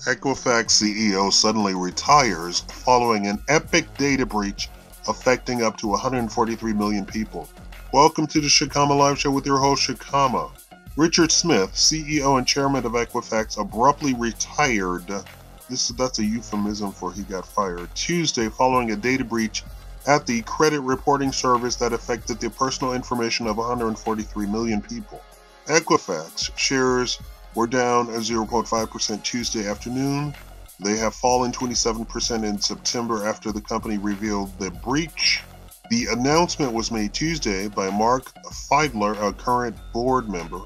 Equifax CEO suddenly retires following an epic data breach affecting up to 143 million people. Welcome to the Shakaama Live Show with your host, Shakaama. Richard Smith, CEO and chairman of Equifax, abruptly retired. That's a euphemism for he got fired. Tuesday, following a data breach at the credit reporting service that affected the personal information of 143 million people. Equifax shares were down 0.5% Tuesday afternoon. They have fallen 27% in September after the company revealed the breach. The announcement was made Tuesday by Mark Feidler, a current board member,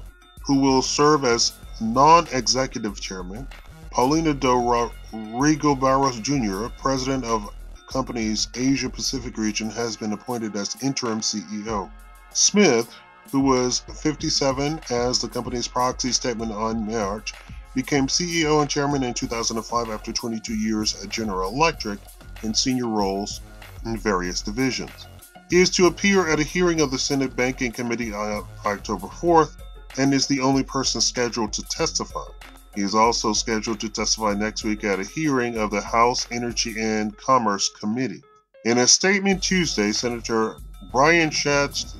who will serve as non-executive chairman. Paulina Do Rigo-Barros Jr., president of the company's Asia Pacific region, has been appointed as interim CEO. Smith, who was 57 as the company's proxy statement on March, became CEO and chairman in 2005 after 22 years at General Electric in senior roles in various divisions. He is to appear at a hearing of the Senate Banking Committee on October 4th and is the only person scheduled to testify. He is also scheduled to testify next week at a hearing of the House Energy and Commerce Committee. In a statement Tuesday, Senator Brian Schatz,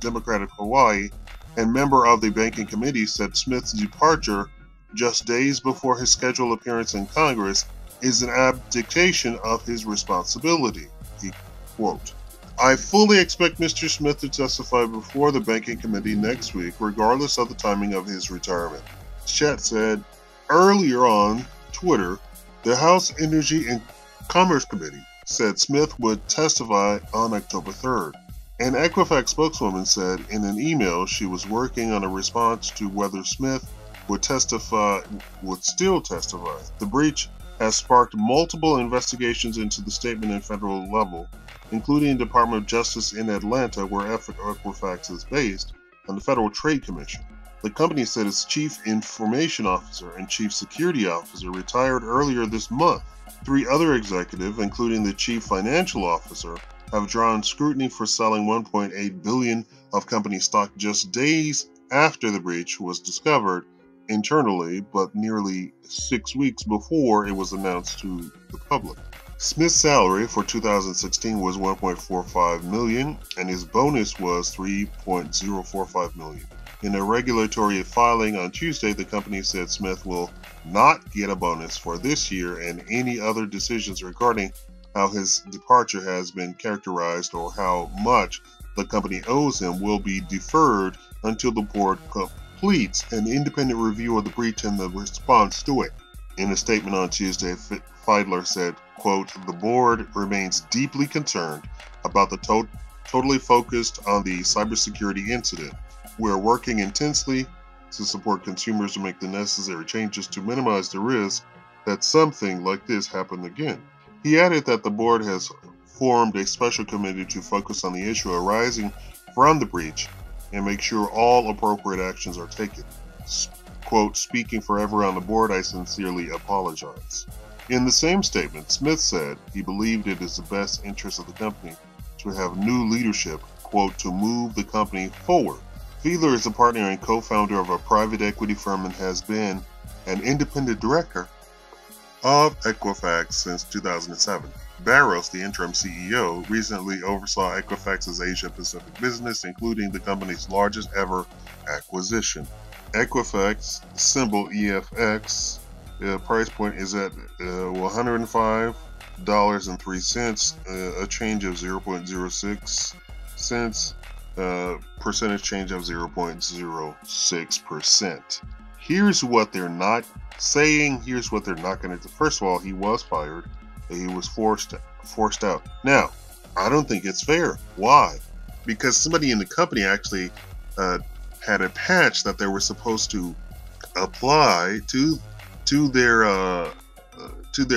Democrat of Hawaii, and member of the Banking Committee, said Smith's departure just days before his scheduled appearance in Congress is an abdication of his responsibility. He, quote, "I fully expect Mr. Smith to testify before the Banking Committee next week, regardless of the timing of his retirement," Schatz said. Earlier on Twitter, the House Energy and Commerce Committee said Smith would testify on October 3rd. An Equifax spokeswoman said in an email she was working on a response to whether Smith would still testify. The breach has sparked multiple investigations into the statement at federal level, including the Department of Justice in Atlanta, where Equifax is based, and the Federal Trade Commission. The company said its chief information officer and chief security officer retired earlier this month. 3 other executives, including the chief financial officer, have drawn scrutiny for selling $1.8 billion of company stock just days after the breach was discovered internally, but nearly 6 weeks before it was announced to the public. Smith's salary for 2016 was $1.45 million, and his bonus was $3.045 million. In a regulatory filing on Tuesday, the company said Smith will not get a bonus for this year, and any other decisions regarding how his departure has been characterized or how much the company owes him will be deferred until the board completes an independent review of the breach and the response to it. In a statement on Tuesday, Feidler said, quote, "The board remains deeply concerned about the totally focused on the cybersecurity incident. We are working intensely to support consumers to make the necessary changes to minimize the risk that something like this happen again." He added that the board has formed a special committee to focus on the issue arising from the breach and make sure all appropriate actions are taken. Quote, "Speaking for everyone on the board, I sincerely apologize." In the same statement, Smith said he believed it is the best interest of the company to have new leadership, quote, "to move the company forward." Feidler is a partner and co-founder of a private equity firm and has been an independent director of Equifax since 2007. Barros, the interim CEO, recently oversaw Equifax's Asia Pacific business, including the company's largest ever acquisition. Equifax, symbol EFX, price point is at $105.03, a change of 0.06 cents, percentage change of 0.06%. Here's what they're not saying. Here's what they're not going to do. First of all, he was fired. He was forced out. Now, I don't think it's fair. Why? Because somebody in the company actually had a patch that they were supposed to apply to their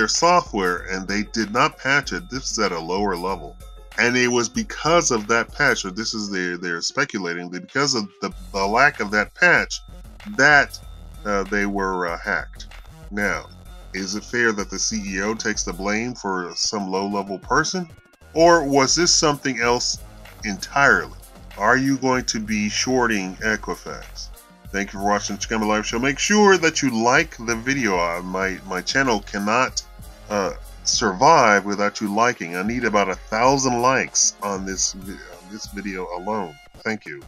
software, and they did not patch it. This is at a lower level. And it was because of that patch, or this is they're speculating that because of the lack of that patch, that they were hacked. Now, is it fair that the CEO takes the blame for some low-level person? Or was this something else entirely? Are you going to be shorting Equifax? Thank you for watching the Shakaama Live Show. Make sure that you like the video. My channel cannot survive without you liking. I need about 1,000 likes on this video alone. Thank you.